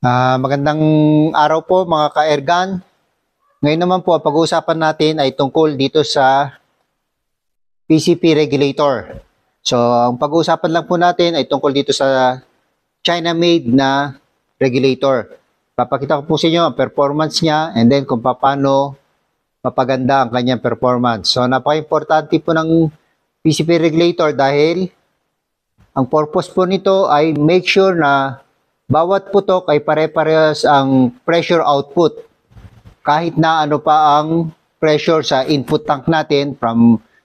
Magandang araw po mga ka-Ergan. Ngayon naman po, pag-uusapan natin ay tungkol dito sa PCP regulator. So, ang pag-uusapan lang po natin ay tungkol dito sa China-made na regulator. Papakita ko po sa inyo ang performance niya and then kung paano mapaganda ang kanyang performance. So, napaka-importante po ng PCP regulator dahil ang purpose po nito ay make sure na bawat putok ay pare-parehas ang pressure output. Kahit na ano pa ang pressure sa input tank natin,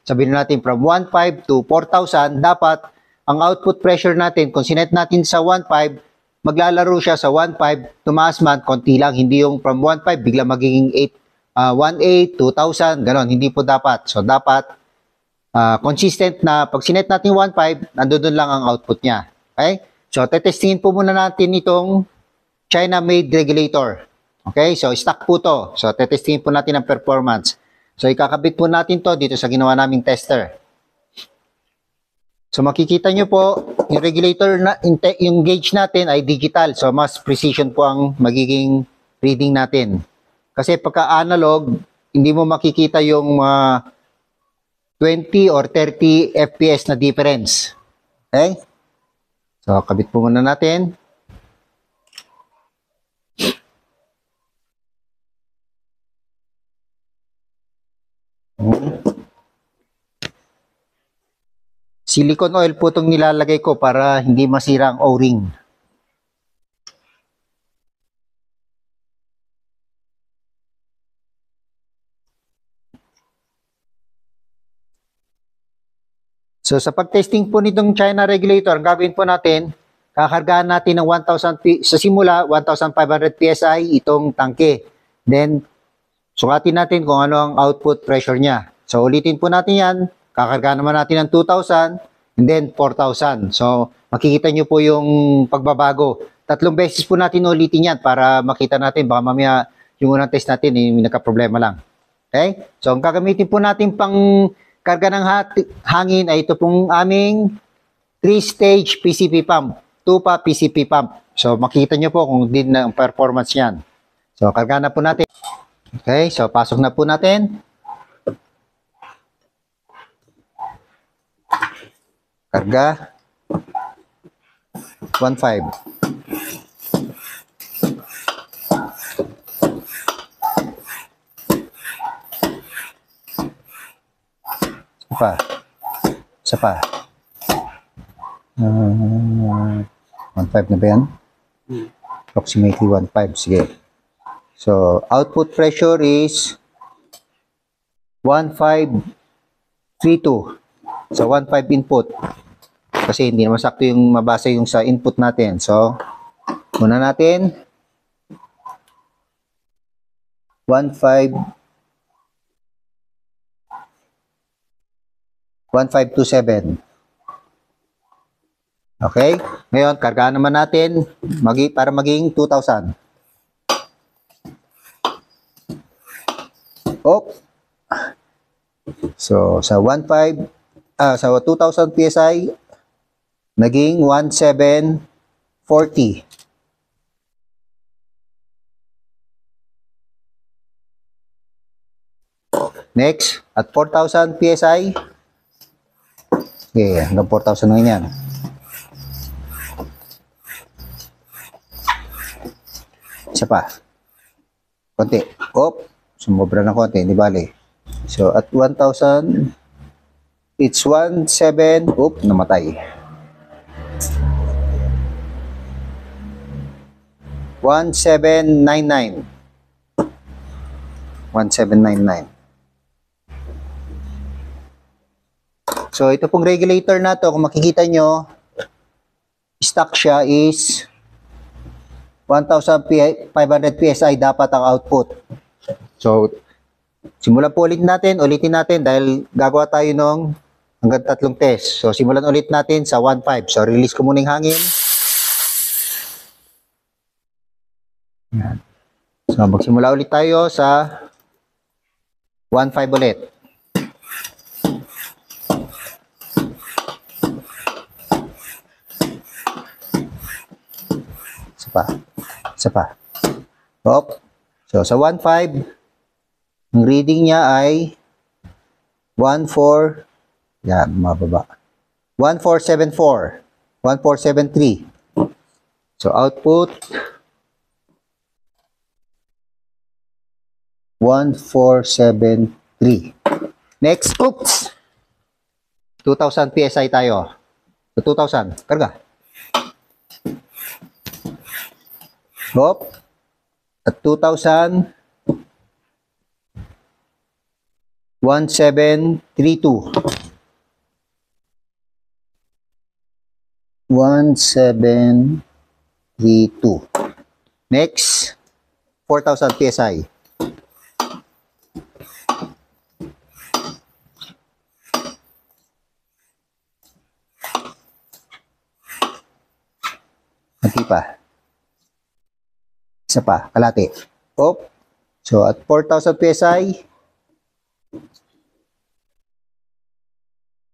sabihin natin from 1.5 to 4,000, dapat ang output pressure natin, kung sinet natin sa 1.5, maglalaro siya sa 1.5, tumaas man, konti lang, hindi yung from 1.5, bigla magiging 1.8, 2,000, ganon, hindi po dapat. So, dapat consistent na pag sinet natin 1.5, nandoon lang ang output niya. Okay? So, tetestingin po muna natin itong China-made regulator. Okay? So, stock po to. So, tetestingin po natin ang performance. So, ikakabit po natin to dito sa ginawa naming tester. So, makikita nyo po, yung regulator, yung gauge natin ay digital. So, mas precision po ang magiging reading natin. Kasi pagka analog, hindi mo makikita yung 20 or 30 FPS na difference. Okay? So, kabit po muna natin. Silicone oil po itong nilalagay ko para hindi masira ang O-ring. So, sa pag-testing po nitong China regulator, ang gagawin po natin, kakargahan natin ng 1,000, sa simula, 1,500 PSI itong tangke. Then, sukatin natin kung ano ang output pressure niya. So, ulitin po natin yan. Kakargahan naman natin ng 2,000 and then 4,000. So, makikita nyo po yung pagbabago. 3 beses po natin ulitin yan para makita natin. Baka mamaya yung unang test natin, may nagka-problema lang. Okay? So, ang gagamitin po natin pang karga ng hangin ay ito pong aming 3-stage PCP pump. 2-pa PCP pump. So, makikita nyo po kung din ang performance yan. So, karga na po natin. Okay, so pasok na po natin. Karga. 1.5. Isa pa. 1.5 na ba yan? Approximately 1.5. Sige. So, output pressure is 1.532. So, 1.5 input. Kasi hindi naman sakto yung mabasa yung sa input natin. So, muna natin. 1.527. Okay? Ngayon, kargaan naman natin para maging 2,000. Oh. So, sa 1.5, sa 2,000 PSI, naging 1,740. Next, at 4,000 PSI, okay, hanggang 4,000 na yan. Isa pa. Konti. Oh. Sumobra ng konti, hindi bali. So, at 1,000, it's 1,7, namatay. 1,799. 1,799. So, ito pong regulator na to, kung makikita nyo, stock siya is 1,500 PSI dapat ang output. So, simulan po ulitin natin dahil gagawa tayo ng hanggang 3 test. So, simulan ulit natin sa 1.5. So, release ko muna yung hangin. Yan. So, magsimula ulit tayo sa 1.5 ulit. Isa pa. Isa pa. Op. So, sa 1.5, ang reading niya ay 1.4, yan, mababa. 1.474, 1.473. So, output, 1.473. Next, oops! 2,000 PSI tayo. So, 2,000, karga. Hop. At 2,000, 1,732. 1,732. Next, 4,000 PSI. Hindi pa. Isa pa, kalate. Op. So, at 4,000 PSI,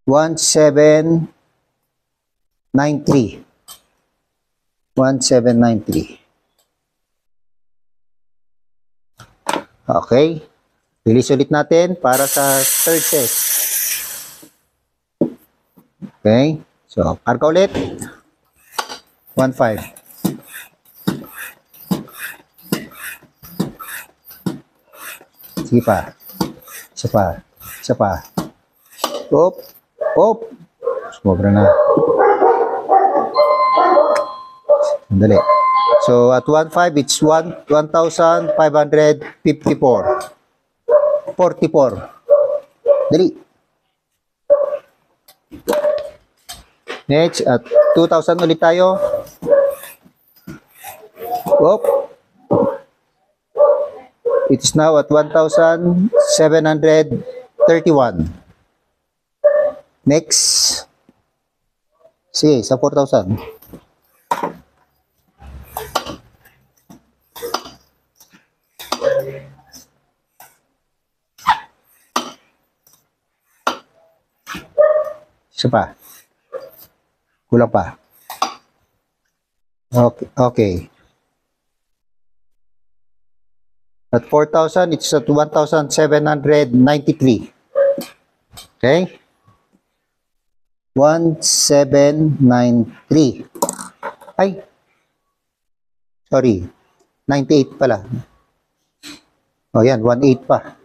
1,793. 1,793. Okay. Release ulit natin para sa third test. Okay. So, karga ulit. 1.5. Sige pa. Isa pa. Isa pa. Op. Op. Sobra na. Sandali. So, at 1.5, it's 1,554. 44. Dali. Next, at 2,000 ulit tayo. Op. It is now at 1,731. Next. Sige, sa 4,000. Isa pa. Kulang pa. Okay. Okay. At 4,000, it's at 1,793. Okay? 1,793. Ay! Sorry. 98 pala. O yan, 18 pa.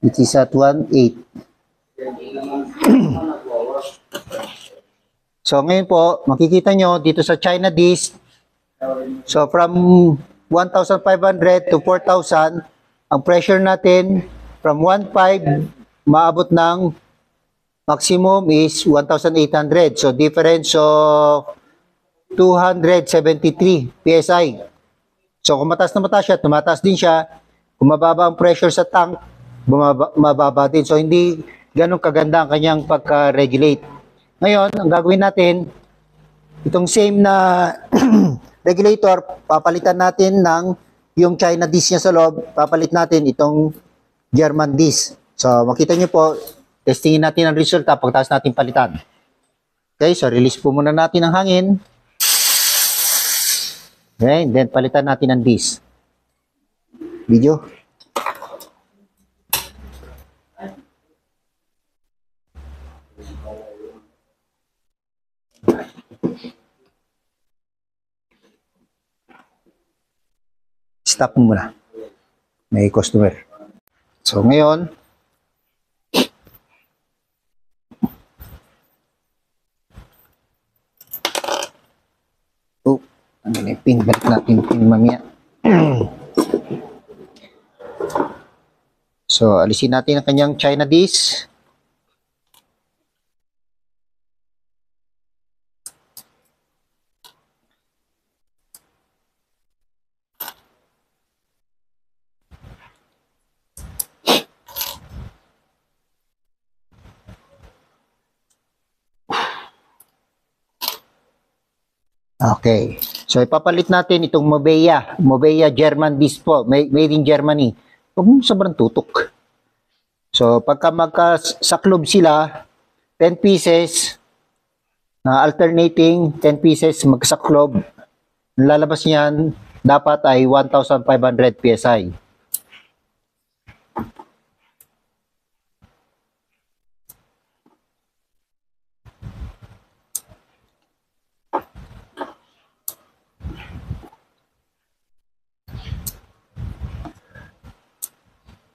It is at 18. So, ngayon po, makikita nyo dito sa China disk. So, from 1,500 to 4,000, ang pressure natin from 1.5 maabot ng maximum is 1,800. So, difference of 273 PSI. So, kung mataas na mataas siya, tumataas din siya. Kung mababa ang pressure sa tank, mababa din. So, hindi ganun kaganda ang kanyang pagka-regulate. Ngayon, ang gagawin natin, itong same na regulator, papalitan natin ng yung China disk niya sa loob, papalit natin itong German disk. So, makita nyo po, testingin natin ang resulta pagkatapos natin palitan. Okay, so release po muna natin ang hangin. Okay, then palitan natin ang disk. Video. Stop mo muna. May customer. So, ngayon, ano na yung pin? Balik natin pin mamaya. So, alisin natin ang kanyang China disk. Okay. So, ipapalit natin itong Mobea. Mobea German disk po. Made in Germany. Huwag mo sobrang tutok. So, pagka magkasaklob sila, 10 pieces, na alternating 10 pieces magkasaklob, lalabas niyan dapat ay 1,500 PSI.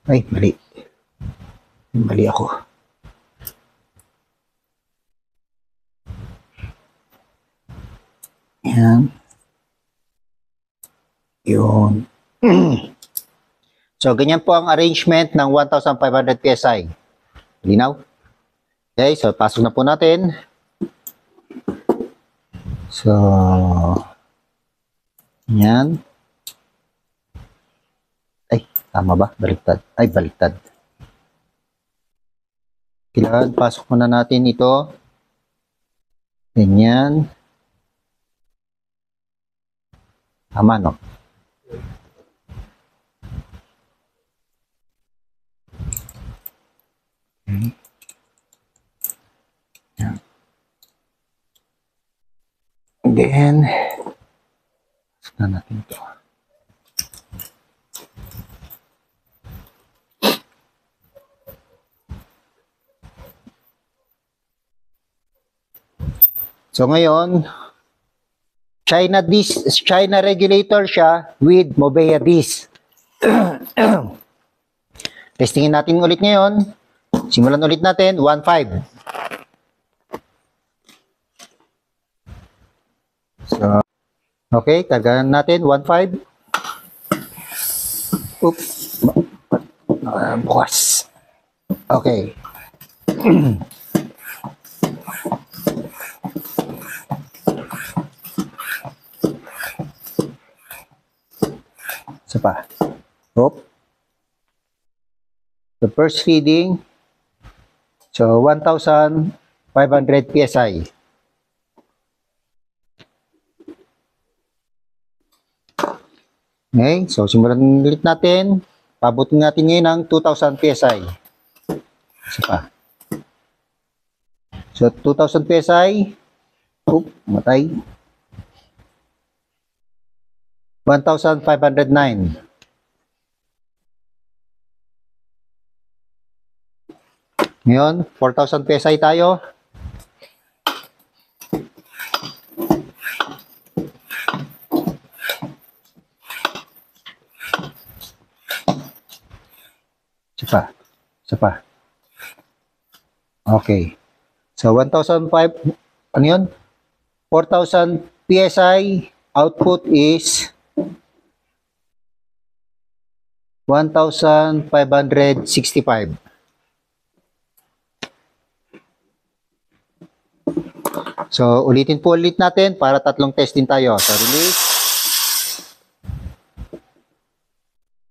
Ay, mali. Mali ako. Yan. Yun. So, ganyan po ang arrangement ng 1,500 PSI. Linaw? Okay, so pasok na po natin. So, yan. Ay, tama ba? Baliktad. Ay, baliktad. Kailangan pasok muna natin ito. Ganyan. Tama, no? Yan. And then, pasok na natin ito. So ngayon, China regulator siya with Mobea disk. Testingin natin ulit ngayon. Simulan ulit natin, 1.5. So, okay, tagalan natin, 1.5. Oops. Bukas. Okay. Isa pa. Oop. The first reading, so 1,500 PSI. Okay, so simulan ulit natin. Pabutin natin ngayon ng 2,000 PSI. Isa pa. So 2,000 PSI. Oop, matay. 1,509. Ngayon, 4,000 PSI tayo. Isa pa. Isa pa. Okay. So, 1,005, ano yun? 4,000 PSI, output is 1,565. So, ulitin po ulit natin para tatlong test din tayo. So, release.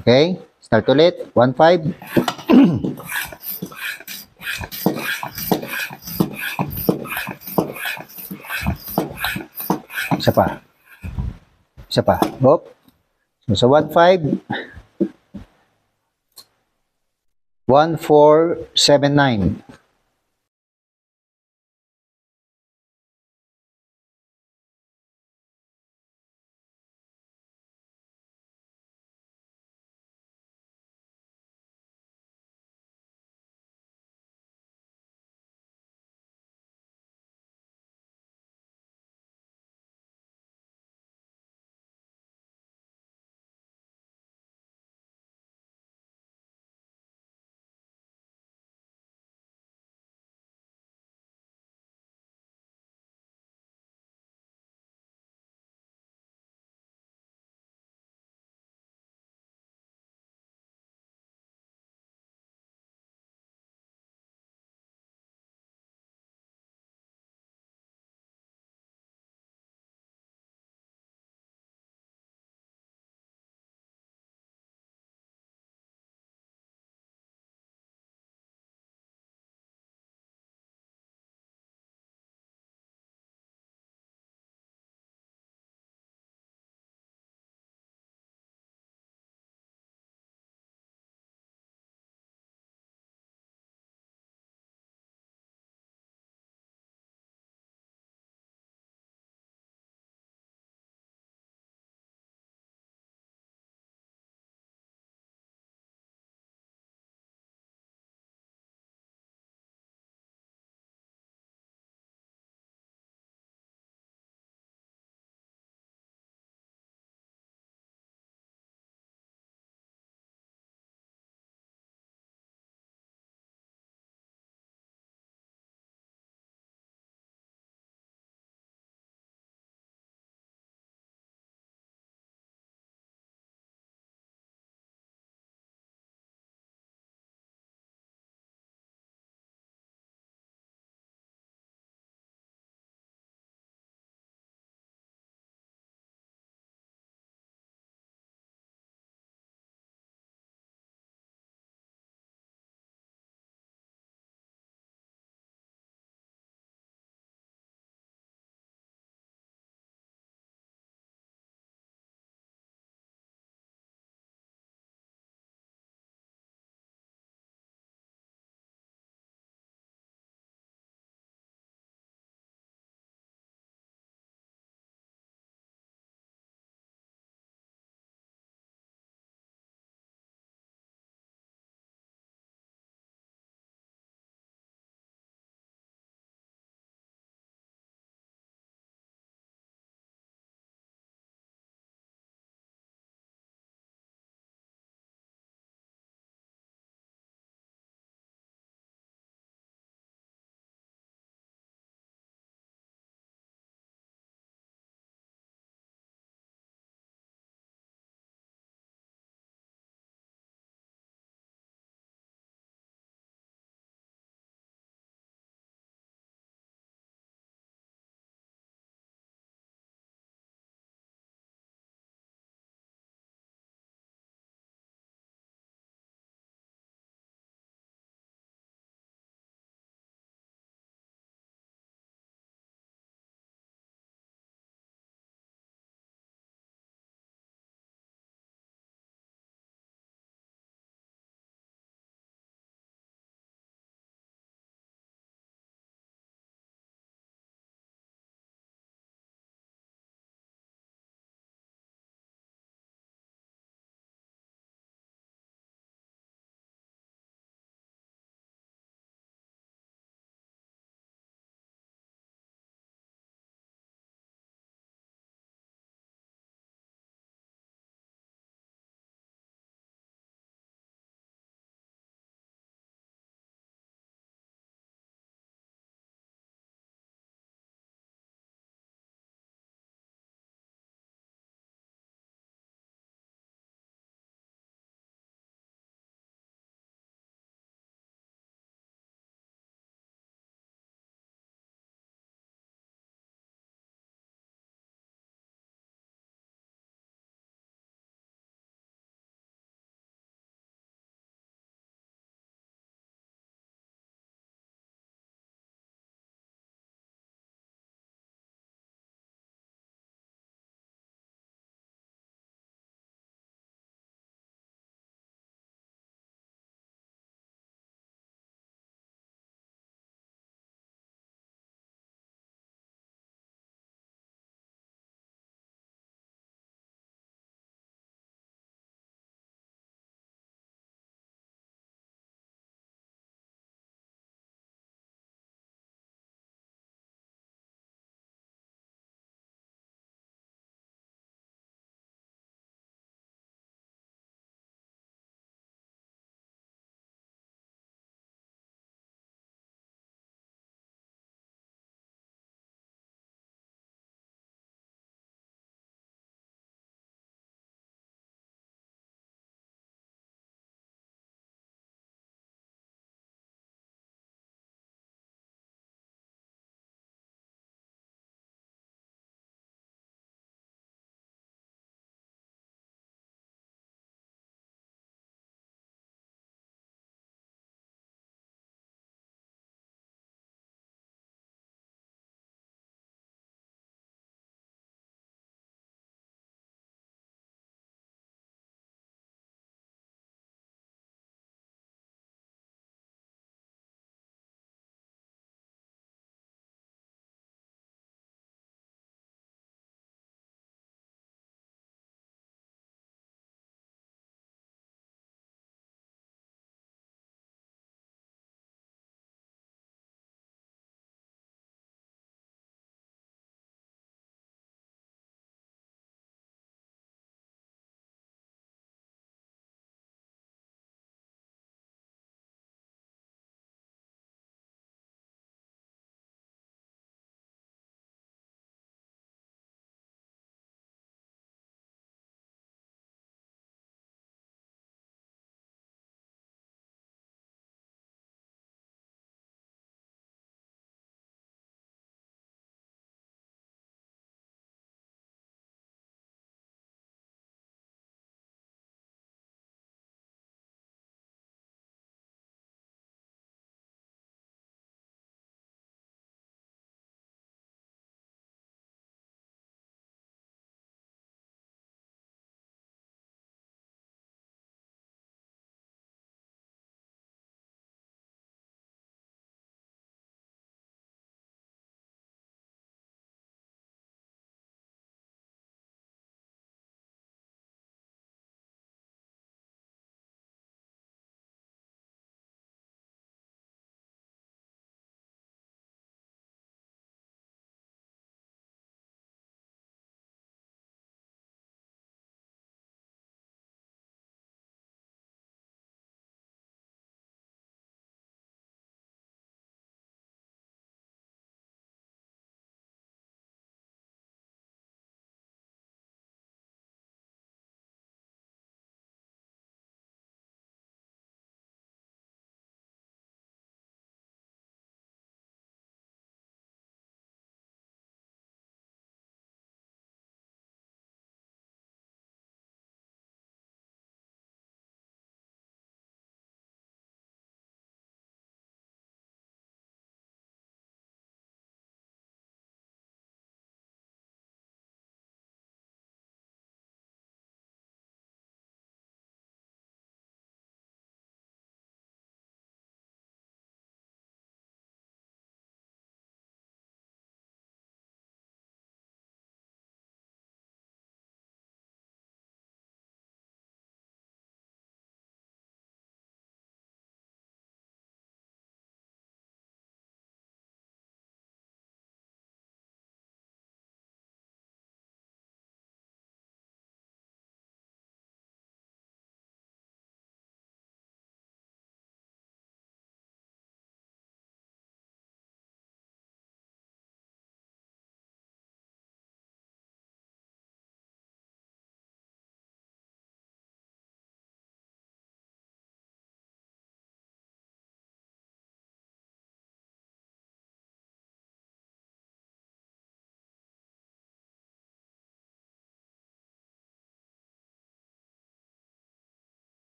Okay. Start ulit. 1.5. Isa pa. Isa pa. Hop. So, sa 1.5. 1,479.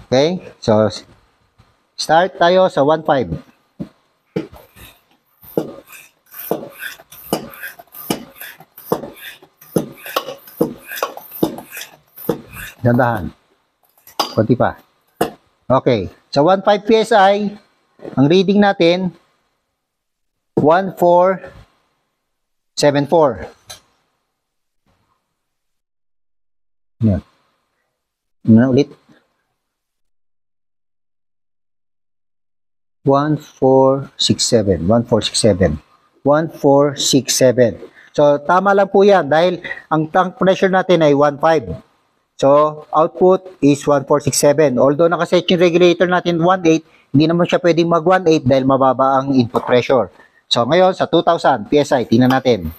Okay? So, start tayo sa 1.5. Dandahan. Kunti pa. Okay. Sa 1.5 PSI, ang reading natin, 1474. Yan. Ano ulit? 1467. 1467. 1467. So, tama lang po yan dahil ang tank pressure natin ay 1.5. So, output is 1467. Although nakaset yung regulator natin 1.8, hindi naman siya pwedeng mag 1.8 dahil mababa ang input pressure. So, ngayon sa 2000 PSI, tingnan natin.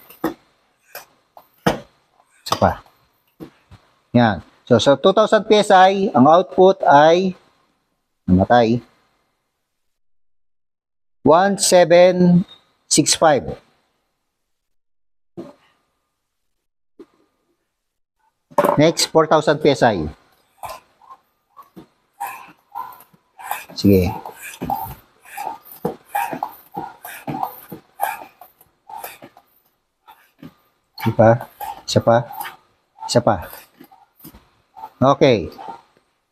Isa pa. Yan. So, sa 2000 PSI, ang output ay namatay. 1765. Next, 4000 PSI. Sige. Isa pa. Isa pa. Isa pa. Okay.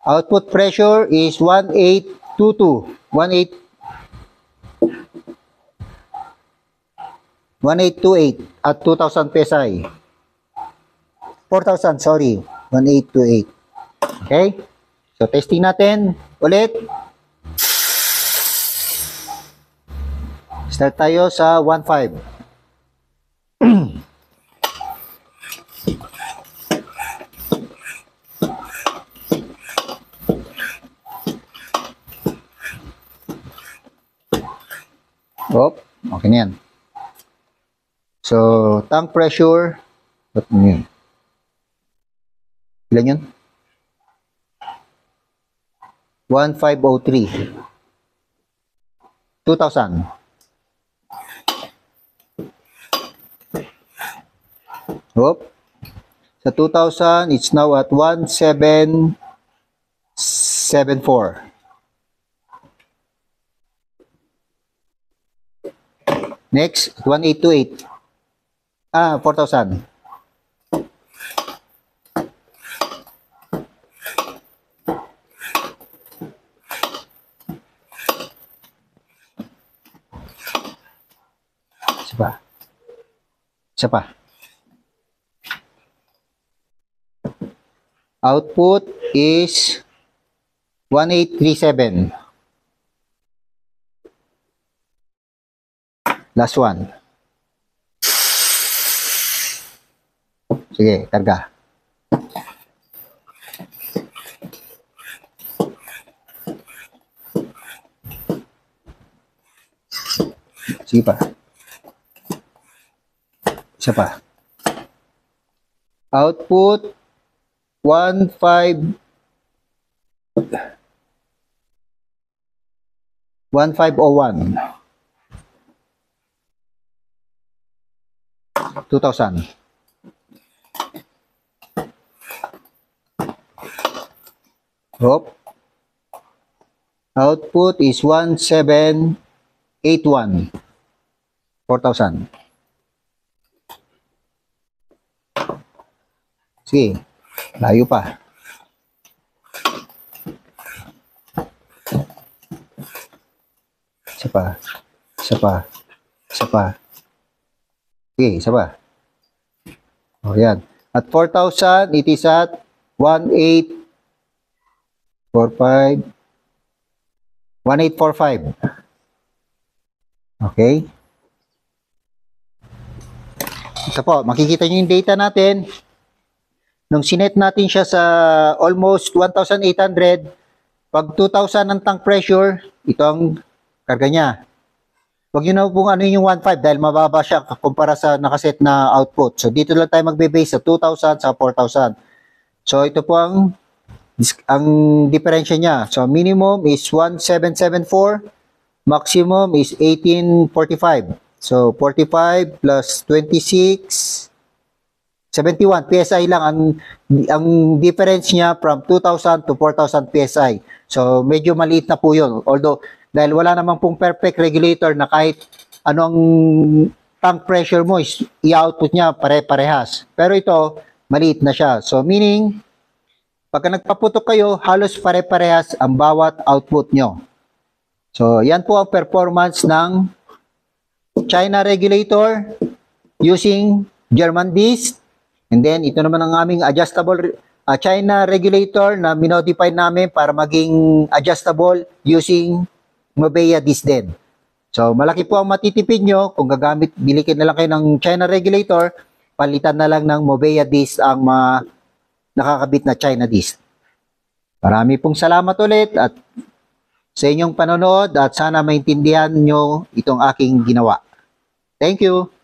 Output pressure is 1822. 1828 at 2000 PSI. 4,000, sorry. 1828. Okay? So, testing natin. Ulit. Start tayo sa 1.5. Okay na yan. So, tank pressure. What yun? Ilan yun? 1503. 2,000. Sa 2,000, it's now at 1774. Next, 1828. 4,000. Isa pa. Isa pa. Output is 1837. Last one. Sige, karga. Sige pa. Isa pa. Output 1501. 2,000. Output is 1781. 4,000. Sige, layo pa. Isa pa. Isa pa. Isa pa. Sige, isa pa. O, yan. At 4,000, it is at 1845. 1845. Okay. Ito po, makikita nyo yung data natin. Nung sinet natin siya sa almost 1,800, pag 2,000 ang tank pressure, ito ang karga niya. Huwag nyo na kung ano yung 1.5 dahil mababa siya kumpara sa nakaset na output. So, dito lang tayo magbe-base sa 2,000 sa 4,000. So, ito po ang diferensya niya. So, minimum is 1774, maximum is 1845. So, 45 plus 26, 71 PSI lang ang difference niya from 2,000 to 4,000 PSI. So medyo maliit na po 'yon. Although dahil wala namang pong perfect regulator na kahit anong tank pressure mo i-output niya pare-parehas. Pero ito maliit na siya. So meaning pagka nagpaputok kayo, halos pare-parehas ang bawat output nyo. So yan po ang performance ng China regulator using German disc. And then, ito naman ang aming adjustable China regulator na minodify namin para maging adjustable using Mobea disc din. So, malaki po ang matitipid nyo kung bili na lang kayo ng China regulator, palitan na lang ng Mobea disc ang nakakabit na China disc. Marami pong salamat ulit at sa inyong panonood at sana maintindihan nyo itong aking ginawa. Thank you!